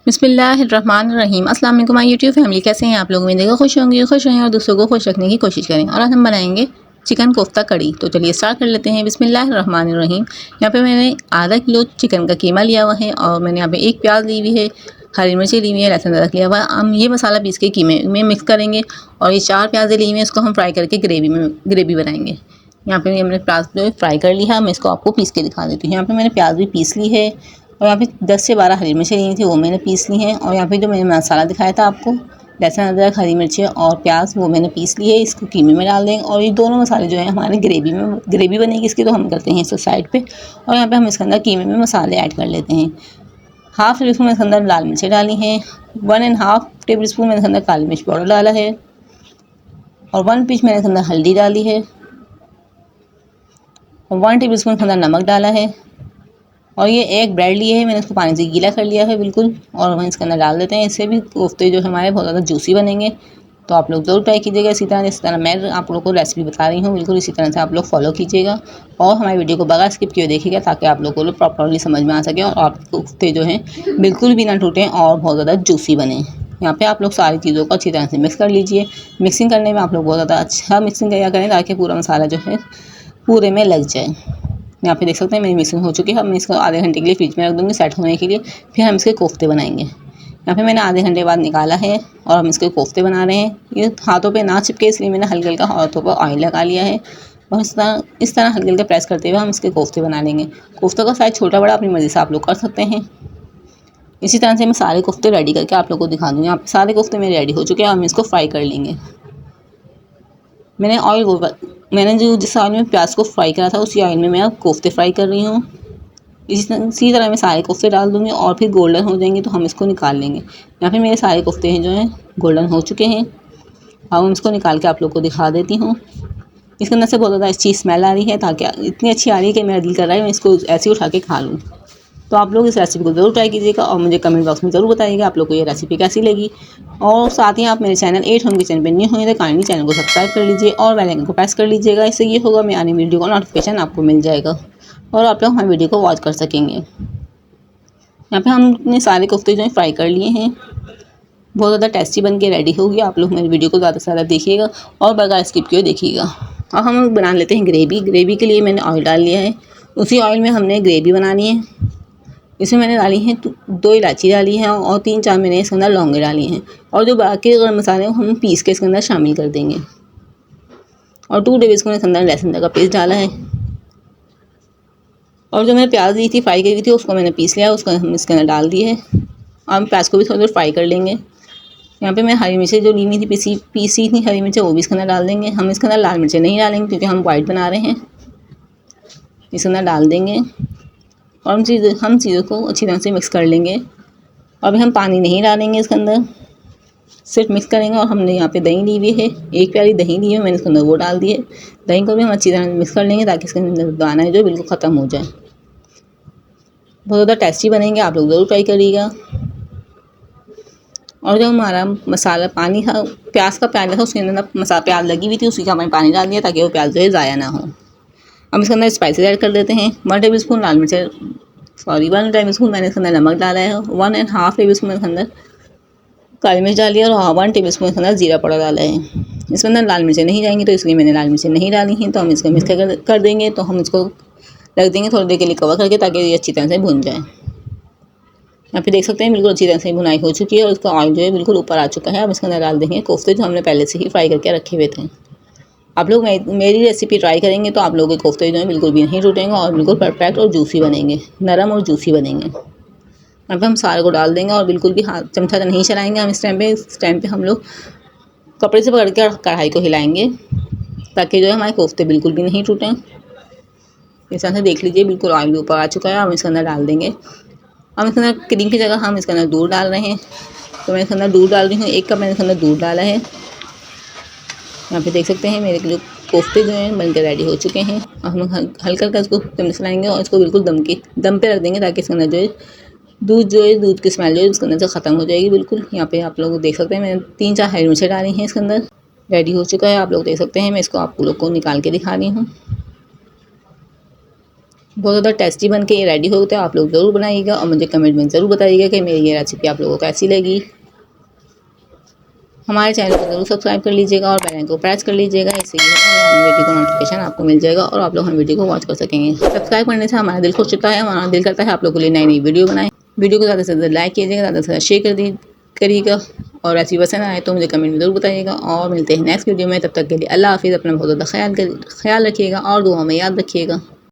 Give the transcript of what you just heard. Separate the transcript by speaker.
Speaker 1: बिस्मिल्लाहिर्रहमानिर्रहीम। अस्सलाम वालेकुम माय यूट्यूब फैमिली, कैसे हैं आप लोग? उम्मीद है खुश होंगे, खुश रहें और दूसरों को खुश रखने की कोशिश करें। और आज हम बनाएंगे चिकन कोफ्ता कड़ी। तो चलिए स्टार्ट कर लेते हैं। बिस्मिल्लाहिर्रहमानिर्रहीम। यहाँ पे मैंने आधा किलो चिकन का कीमा लिया हुआ है और मैंने यहाँ पे एक प्याज ली हुई है, हरी मिर्ची ली हुई है, लहसुन अदरक लिया हुआ है। हम ये मसाला पीस के कीमे में मिक्स करेंगे और ये 4 प्याज़ें ली हुई हैं, इसको हम फ्राई करके ग्रेवी बनाएंगे। यहाँ पे हमने प्याज को फ्राई कर लिया, मैं इसको आपको पीस के दिखा देती हूँ। यहाँ पे मैंने प्याज भी पीस ली है और यहाँ पे 10 से 12 हरी मिर्चें ली थी, वो मैंने पीस ली हैं। और यहाँ पे जो मैंने मसाला दिखाया था आपको, लहसुन अदरक हरी मिर्चें और प्याज, वो मैंने पीस ली है, इसको कीमे में डाल देंगे। और ये दोनों मसाले जो है हमारे ग्रेवी बनेगी इसकी, तो हम करते हैं इसको साइड पे। और यहाँ पे हम इसके अंदर कीमे में मसाले ऐड कर लेते हैं। हाफ टी स्पून मैंने इसके अंदर लाल मिर्चें डाली हैं, 1.5 टेबल स्पून मैंने इसके अंदर काली मिर्च पाउडर डाला है और 1 पिंच मैंने इसके अंदर हल्दी डाली है और 1 टेबल स्पून इसके अंदर नमक डाला है। और ये एक ब्रेड लिए है, मैंने इसको पानी से गीला कर लिया है बिल्कुल, और हम इसके अंदर डाल देते हैं। इससे भी कोफ्ते जो हमारे बहुत ज़्यादा जूसी बनेंगे। तो आप लोग ज़रूर ट्राई कीजिएगा इसी तरह, जिस तरह मैं आप लोगों को रेसिपी बता रही हूँ, बिल्कुल इसी तरह से आप लोग फॉलो कीजिएगा और हमारी वीडियो को बगैर स्किप किए देखिएगा, ताकि आप लोगों को प्रॉपरली समझ में आ सके और आप कोफ्ते जो हैं बिल्कुल भी ना टूटें और बहुत ज़्यादा जूसी बने। यहाँ पे आप लोग सारी चीज़ों को अच्छी तरह से मिक्स कर लीजिए। मिक्सिंग करने में आप लोग बहुत ज़्यादा अच्छा मिक्सिंग किया करें, ताकि पूरा मसाला जो है पूरे में लग जाए। यहाँ पे देख सकते हैं मेरी मिक्सिंग हो चुकी है। मैं इसको आधे घंटे के लिए फ्रिज में रख दूँगी सेट होने के लिए, फिर हम इसके कोफ्ते बनाएंगे। यहाँ पे मैंने आधे घंटे बाद निकाला है और हम इसके कोफ्ते बना रहे हैं। ये हाथों पे ना चिपके, इसलिए मैंने हल्का हल्का हाथों पर ऑयल लगा लिया है और इस तरह हल्के हल्के प्रेस करते हुए हम इसके कोफ्ते बना लेंगे। कोफ्तों का साइज़ छोटा बड़ा अपनी मर्ज़ी से आप लोग कर सकते हैं। इसी तरह से मैं सारे कोफ्ते रेडी करके आप लोग को दिखा दूँगी। यहाँ पे सारे कोफ्ते मेरे रेडी हो चुके हैं और हम इसको फ्राई कर लेंगे। मैंने जो जिस ऑयल में प्याज को फ्राई करा था, उसी ऑयल में मैं अब कोफ्ते फ्राई कर रही हूँ। इसी तरह मैं सारे कोफ्ते डाल दूँगी और फिर गोल्डन हो जाएंगे तो हम इसको निकाल लेंगे। यहाँ पे मेरे सारे कोफ्ते हैं जो हैं गोल्डन हो चुके हैं। अब हम इसको निकाल के आप लोग को दिखा देती हूँ। इसके अंदर से बहुत ज़्यादा अच्छी स्मेल आ रही है, ताकि इतनी अच्छी आ रही है कि मेरा दिल कर रहा है मैं इसको ऐसे ही उठा के खा लूँ। तो आप लोग इस रेसिपी को ज़रूर ट्राई कीजिएगा और मुझे कमेंट बॉक्स में ज़रूर बताइएगा आप लोग को ये रेसिपी कैसी लगी। और साथ ही आप मेरे चैनल 8 होम किचन पर न्यू हुए तो काइंडली चैनल को सब्सक्राइब कर लीजिए और बेल आइकन को प्रेस कर लीजिएगा। इससे ये होगा मैं आने वीडियो का नोटिफिकेशन आपको मिल जाएगा और आप लोग हमारी वीडियो को वॉच कर सकेंगे। यहाँ पे हमने सारे कोफ्ते जो है फ्राई कर लिए हैं। बहुत ज़्यादा टेस्टी बन के रेडी होगी। आप लोग मेरी वीडियो को ज़्यादा से ज़्यादा देखिएगा और बगैर स्किप किए देखिएगा। अब हम बना लेते हैं ग्रेवी के लिए मैंने ऑयल डाल लिया है। उसी ऑयल में हमने ग्रेवी बनानी है। इसमें मैंने डाली हैं 2 इलायची डाली हैं और 3-4 मैंने इसके अंदर लौंगे डाली हैं। और जो बाकी गर्म मसाले हैं हम पीस के इसके अंदर शामिल कर देंगे। और 2 टेबल स्पून इसके अंदर लहसुन का पेस्ट डाला है। और जो मैंने प्याज ली थी फ्राई की थी, उसको मैंने पीस लिया, उसको हम इसके अंदर डाल दिए है। हम प्याज को भी थोड़ी देर फ्राई कर लेंगे। यहाँ पे मैं हरी मिर्चें जो ली हुई थी पीसी थी हरी मिर्चें, वो भी इसके अंदर डाल देंगे। हम इसके अंदर लाल मिर्चें नहीं डालेंगे क्योंकि हम वाइट बना रहे हैं। इसके अंदर डाल देंगे और हम चीज़ों को अच्छी तरह से मिक्स कर लेंगे। और अभी हम पानी नहीं डालेंगे इसके अंदर, सिर्फ मिक्स करेंगे। और हमने यहाँ पे दही ली हुई है, 1 प्याली दही ली है मैंने, इसके अंदर वो डाल दिए। दही को भी हम अच्छी तरह मिक्स कर लेंगे ताकि इसके अंदर दाना है जो बिल्कुल ख़त्म हो जाए। बहुत ज़्यादा टेस्टी बनेंगे, आप लोग ज़रूर ट्राई करिएगा। और जो हमारा मसाला पानी था, प्याज का प्याज था, उसके अंदर प्याज लगी हुई थी, उसी का मैंने पानी डाल दिया ताकि वो प्याज जो है ज़ाया ना हो। अब इसके अंदर स्पाइसेस ऐड कर देते हैं। 1 टेबल स्पून 1 टेबल स्पून मैंने इसके अंदर नमक डाला है। 1.5 टेबल स्पून इसके अंदर काली मिर्च डाली है और 1 टेबल स्पून इसके अंदर जीरा पाउडर डाला है। इसके अंदर लाल मिर्चें नहीं जाएंगी, तो इसलिए मैंने लाल मिर्चें नहीं डाली हैं। तो हम इसको मिक्स कर देंगे। तो हम इसको रख देंगे थोड़ी देर के लिए कवर करके, ताकि ये अच्छी तरह से भुन जाए। यहाँ पे देख सकते हैं बिल्कुल अच्छी तरह से भुनाई हो चुकी है और इसका ऑयल जो है बिल्कुल ऊपर आ चुका है। अब इसके अंदर डाल देंगे कोफ्ते जो हमने पहले से ही फ्राई करके रखे हुए थे। आप लोग मेरी रेसिपी ट्राई करेंगे तो आप लोगों के कोफ्ते जो हैं बिल्कुल भी नहीं टूटेंगे और बिल्कुल परफेक्ट और जूसी बनेंगे, नरम और जूसी बनेंगे। यहाँ पे हम सारे को डाल देंगे और बिल्कुल भी हाथ चमचा नहीं चलाएंगे हम। इस टाइम पे हम लोग कपड़े से पकड़ के कढ़ाई को हिलाएंगे, ताकि जो है हमारे कोफ्ते बिल्कुल भी नहीं टूटें। इस तरह से देख लीजिए बिल्कुल ऑयल ऊपर आ चुका है। हम इसके अंदर डाल देंगे। हम इसके अंदर क्रीम की जगह हम इसके अंदर दूध डाल रहे हैं। तो मैं इसके अंदर दूध डाल रही हूँ, 1 कप मैंने इसके अंदर दूध डाला है। यहाँ पे देख सकते हैं मेरे जो कोफ्ते जो हैं बनकर रेडी हो चुके हैं। अब हम हल्का हल्का इसको चलाएंगे और इसको बिल्कुल दम पे रख देंगे, ताकि इसके अंदर जो है दूध की स्मेल जो है इसके अंदर से ख़त्म हो जाएगी बिल्कुल। यहाँ पे आप लोग देख सकते हैं मैंने 3-4 हरी मिर्चें डाली हैं इसके अंदर। रेडी हो चुका है, आप लोग देख सकते हैं। मैं इसको आप लोग को निकाल के दिखा रही हूँ। बहुत ज़्यादा टेस्टी बन के ये रेडी होता है। आप लोग ज़रूर बनाइएगा और मुझे कमेंट में ज़रूर बताइएगा कि मेरी ये रेसिपी आप लोगों को कैसी लगी। हमारे चैनल को ज़रूर सब्सक्राइब कर लीजिएगा और बेल आइकन को प्रेस कर लीजिएगा, इससे हर वीडियो को नोटिफिकेशन आपको मिल जाएगा और आप लोग हर वीडियो को वॉच कर सकेंगे। सब्सक्राइब करने से हमारा दिल खुश होता है, हमारा दिल करता है आप लोगों के लिए नई नई वीडियो बनाएं। वीडियो को ज़्यादा से ज़्यादा लाइक कीजिएगा, ज़्यादा से ज़्यादा शेयर करिएगा और रेसिपी पसंद आए तो मुझे कमेंट में ज़रूर बताइएगा। और मिलते हैं नेक्स्ट वीडियो में, तब तक के लिए अल्लाह हाफिज़। अपना बहुत ज़्यादा ख्याल रखिएगा और दुआ में याद रखिएगा।